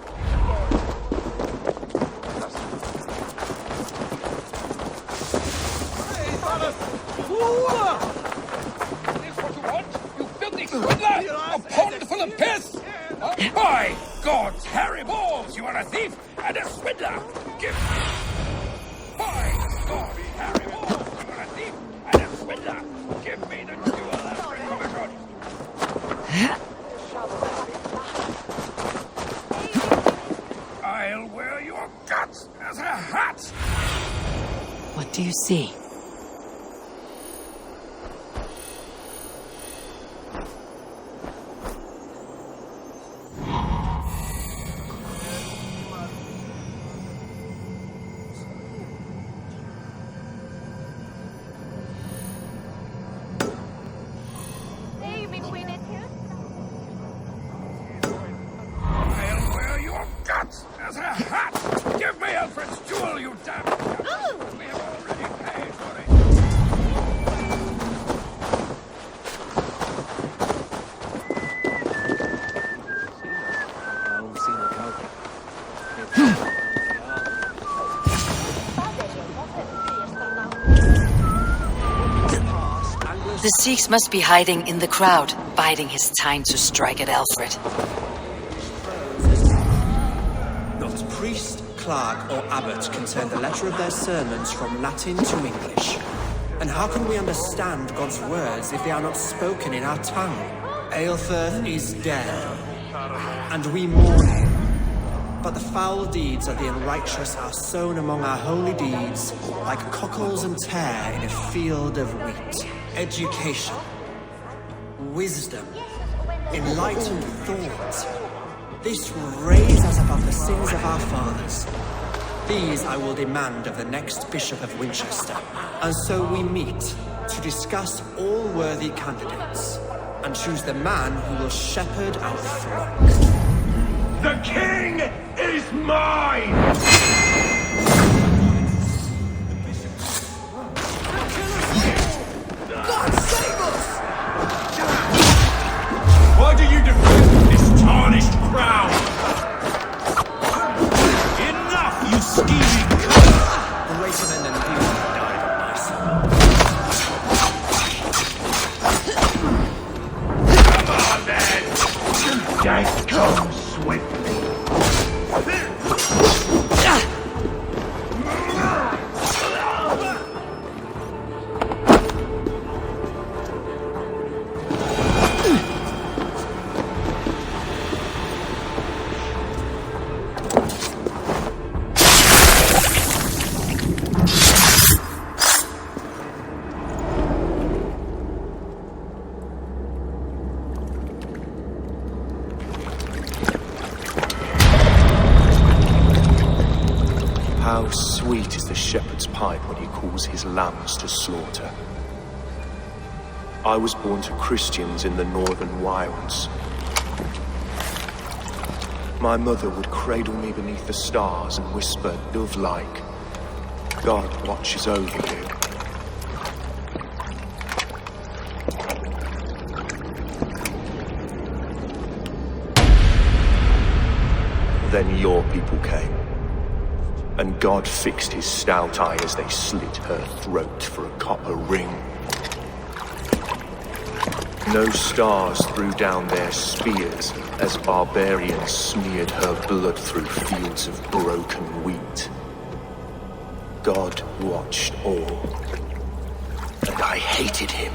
this what you want? You filthy swindler! A pond full of piss! By God's hairy balls, you are a thief and a swindler! Give... By you see? I'll wear your guts as a hat! Give me Alfred's jewel, you damn... We have already paid for it. The Seax must be hiding in the crowd, biding his time to strike at Alfred. Not priest, clerk, or abbot can turn the letter of their sermons from Latin to English. And how can we understand God's words if they are not spoken in our tongue? Aelfirth is dead, and we mourn him. But the foul deeds of the unrighteous are sown among our holy deeds, like cockles and tare in a field of wheat. Education, wisdom, enlightened thought. This will raise us above the sins of our fathers. These I will demand of the next Bishop of Winchester. And so we meet to discuss all worthy candidates and choose the man who will shepherd our flock. The king is mine! God save us! Why do you defend this tarnished crown? Enough, you scheming cunt! Greater men than you have died on my side. Come on, then! Death comes swiftly. How sweet is the shepherd's pipe when he calls his lambs to slaughter. I was born to Christians in the northern wilds. My mother would cradle me beneath the stars and whisper, dove-like, God watches over you. Then your people came. And God fixed his stout eye as they slit her throat for a copper ring. No stars threw down their spears as barbarians smeared her blood through fields of broken wheat. God watched all, and I hated him.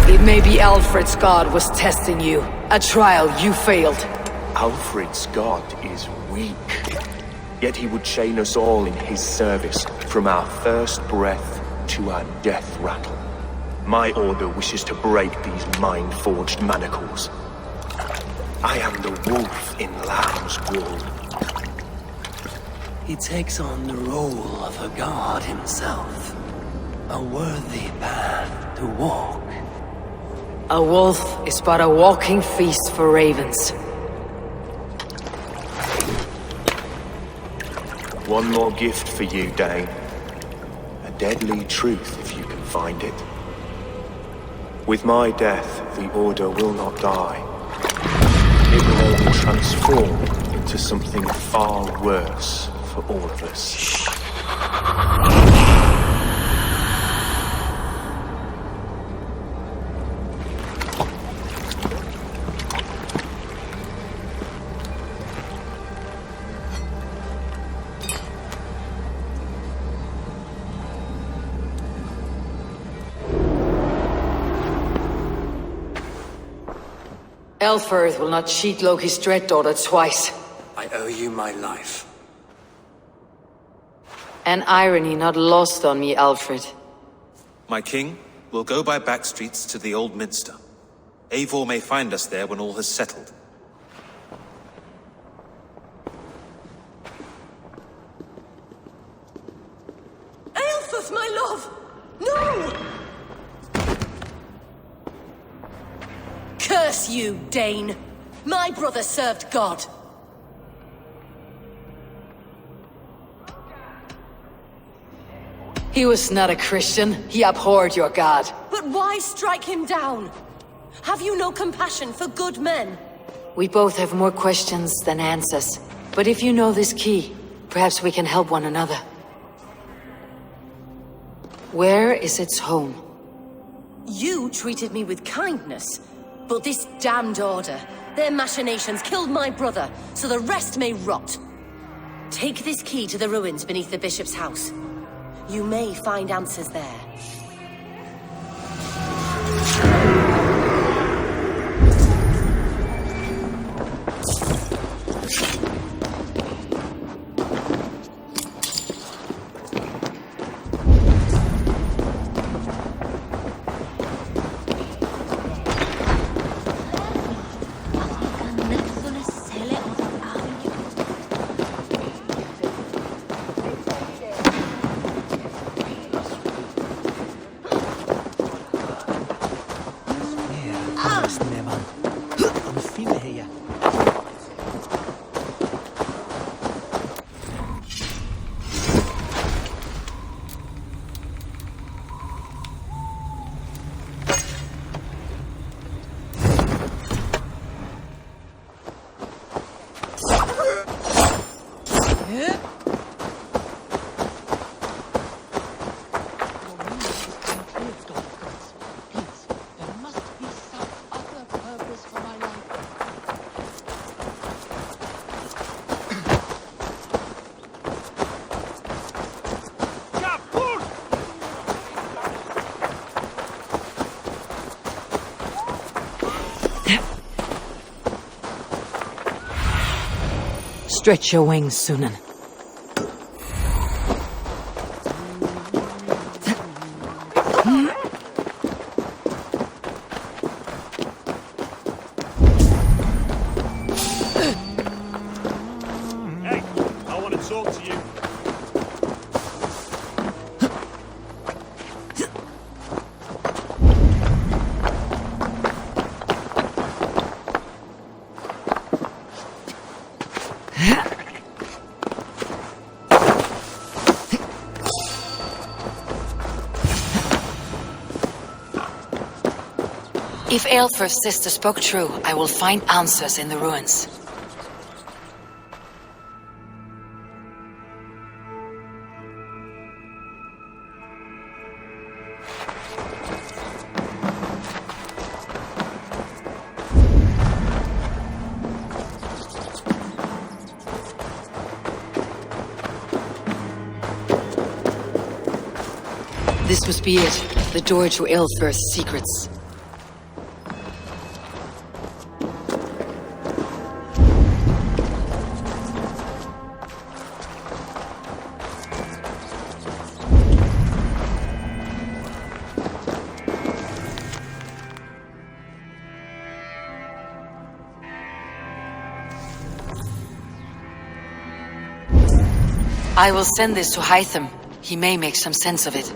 It may be Alfred's god was testing you. A trial you failed. Alfred's god is weak. Yet he would chain us all in his service, from our first breath to our death rattle. My order wishes to break these mind-forged manacles. I am the wolf in lamb's wool. He takes on the role of a god himself. A worthy path to walk. A wolf is but a walking feast for ravens. One more gift for you, Dane. A deadly truth, if you can find it. With my death, the Order will not die. It will only transform into something far worse for all of us. Aelfirth will not cheat Loki's dread daughter twice. I owe you my life. An irony not lost on me, Alfred. My king, we'll go by back streets to the Old Minster. Eivor may find us there when all has settled. Aelfus, my love! No! Curse you, Dane! My brother served God. He was not a Christian. He abhorred your god. But why strike him down? Have you no compassion for good men? We both have more questions than answers. But if you know this key, perhaps we can help one another. Where is its home? You treated me with kindness, but this damned order, their machinations killed my brother, so the rest may rot. Take this key to the ruins beneath the bishop's house. You may find answers there. Stretch your wings, Sunan. Hey, I want to talk to you. If Aelfir's sister spoke true, I will find answers in the ruins. This must be it, the door to Aelfir's secrets. I will send this to Hytham. He may make some sense of it.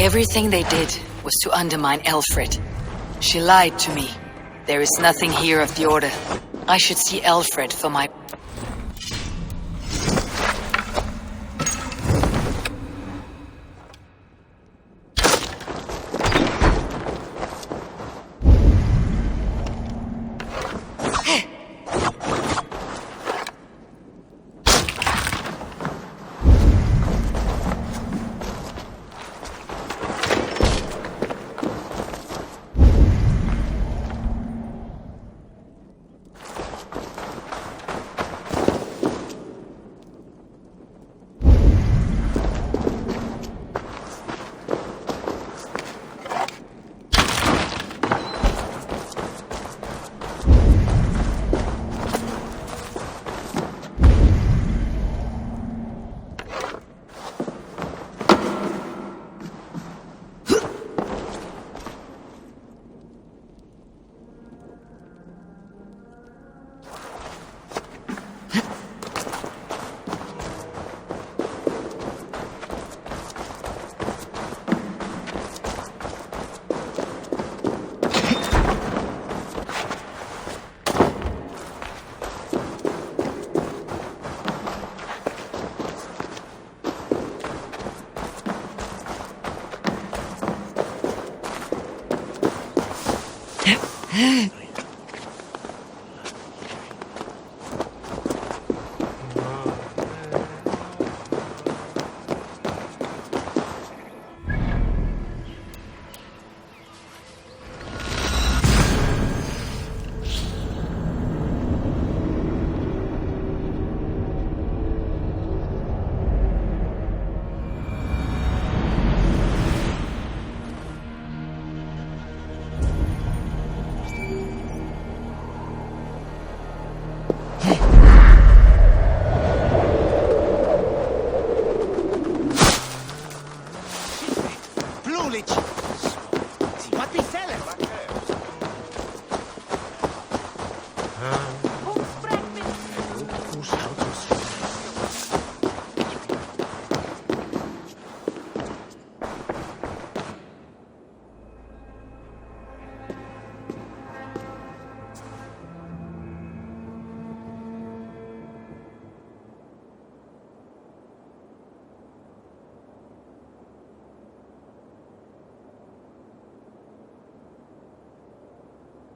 Everything they did was to undermine Alfred. She lied to me. There is nothing here of the Order. I should see Alfred for my...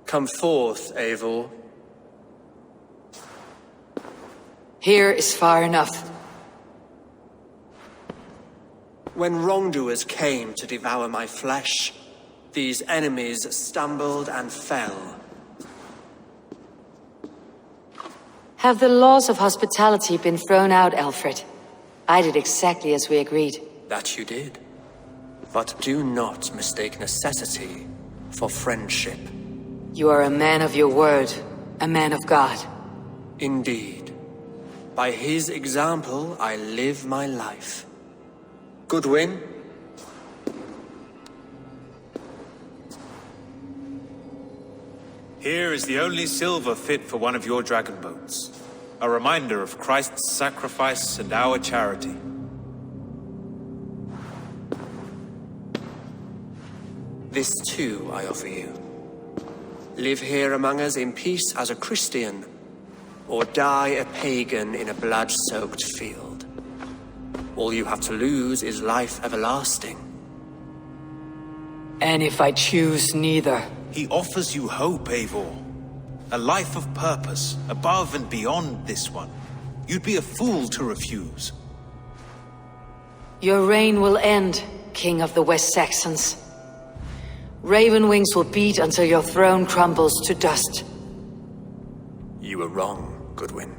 Come forth, Eivor. Here is far enough. When wrongdoers came to devour my flesh, these enemies stumbled and fell. Have the laws of hospitality been thrown out, Alfred? I did exactly as we agreed. That you did. But do not mistake necessity for friendship. You are a man of your word, a man of God. Indeed. By his example, I live my life. Goodwin? Here is the only silver fit for one of your dragon boats. A reminder of Christ's sacrifice and our charity. This too I offer you. Live here among us in peace as a Christian, or die a pagan in a blood-soaked field. All you have to lose is life everlasting. And if I choose neither? He offers you hope, Eivor. A life of purpose, above and beyond this one. You'd be a fool to refuse. Your reign will end, King of the West Saxons. Raven wings will beat until your throne crumbles to dust. You were wrong, Goodwin.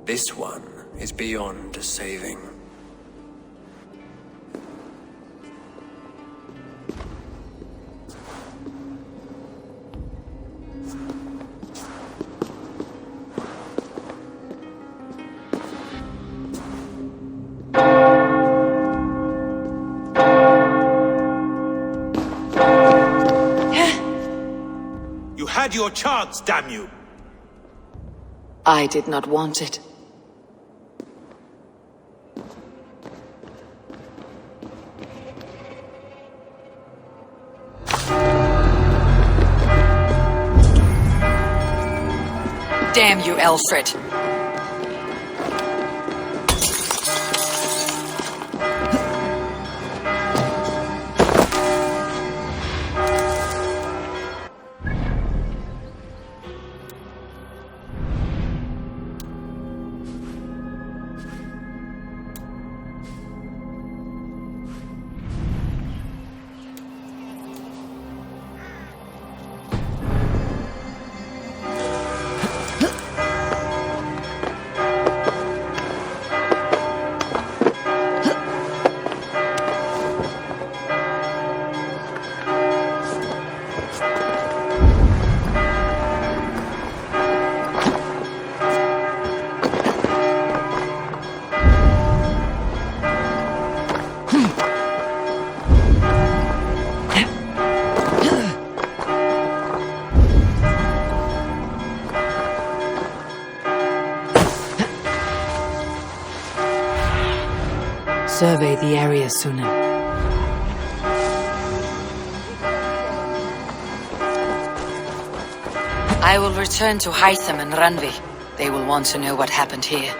This one is beyond saving. You had your chance, damn you! I did not want it. Damn you, Alfred. Survey the area, Sunan. I will return to Hytham and Ranvi. They will want to know what happened here.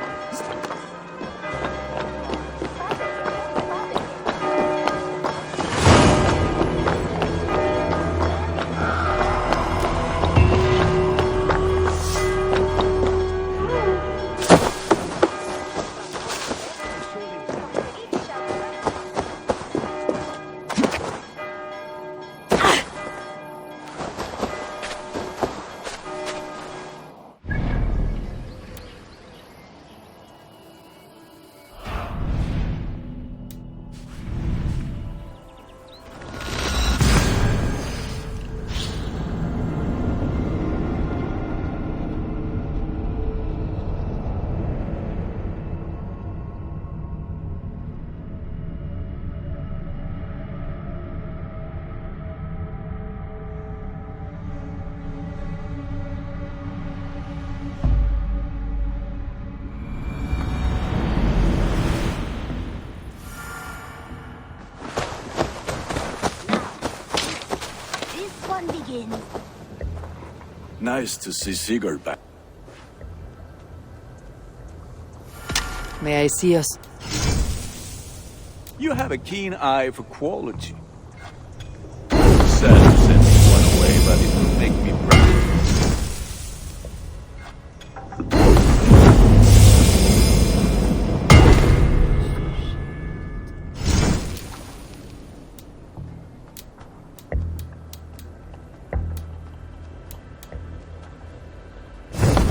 Nice to see Sigurd back. May I see us? You have a keen eye for quality. Sad to send one away, but it will make me proud.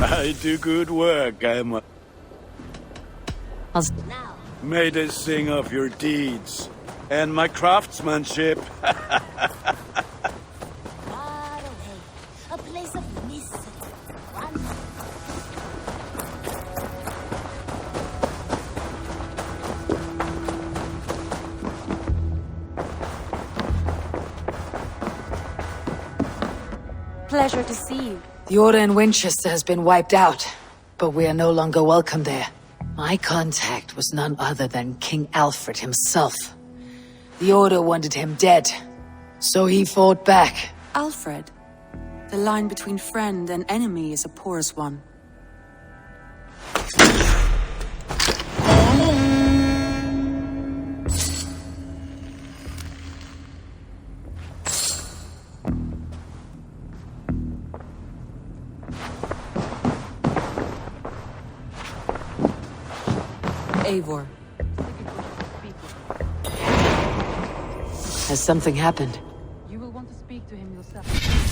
I do good work, Emma. May they sing of your deeds and my craftsmanship. A place of mist. Pleasure to see you. The Order in Winchester has been wiped out, but we are no longer welcome there. My contact was none other than King Alfred himself. The Order wanted him dead, so he fought back. Alfred, the line between friend and enemy is a porous one. Eivor. Has something happened? You will want to speak to him yourself.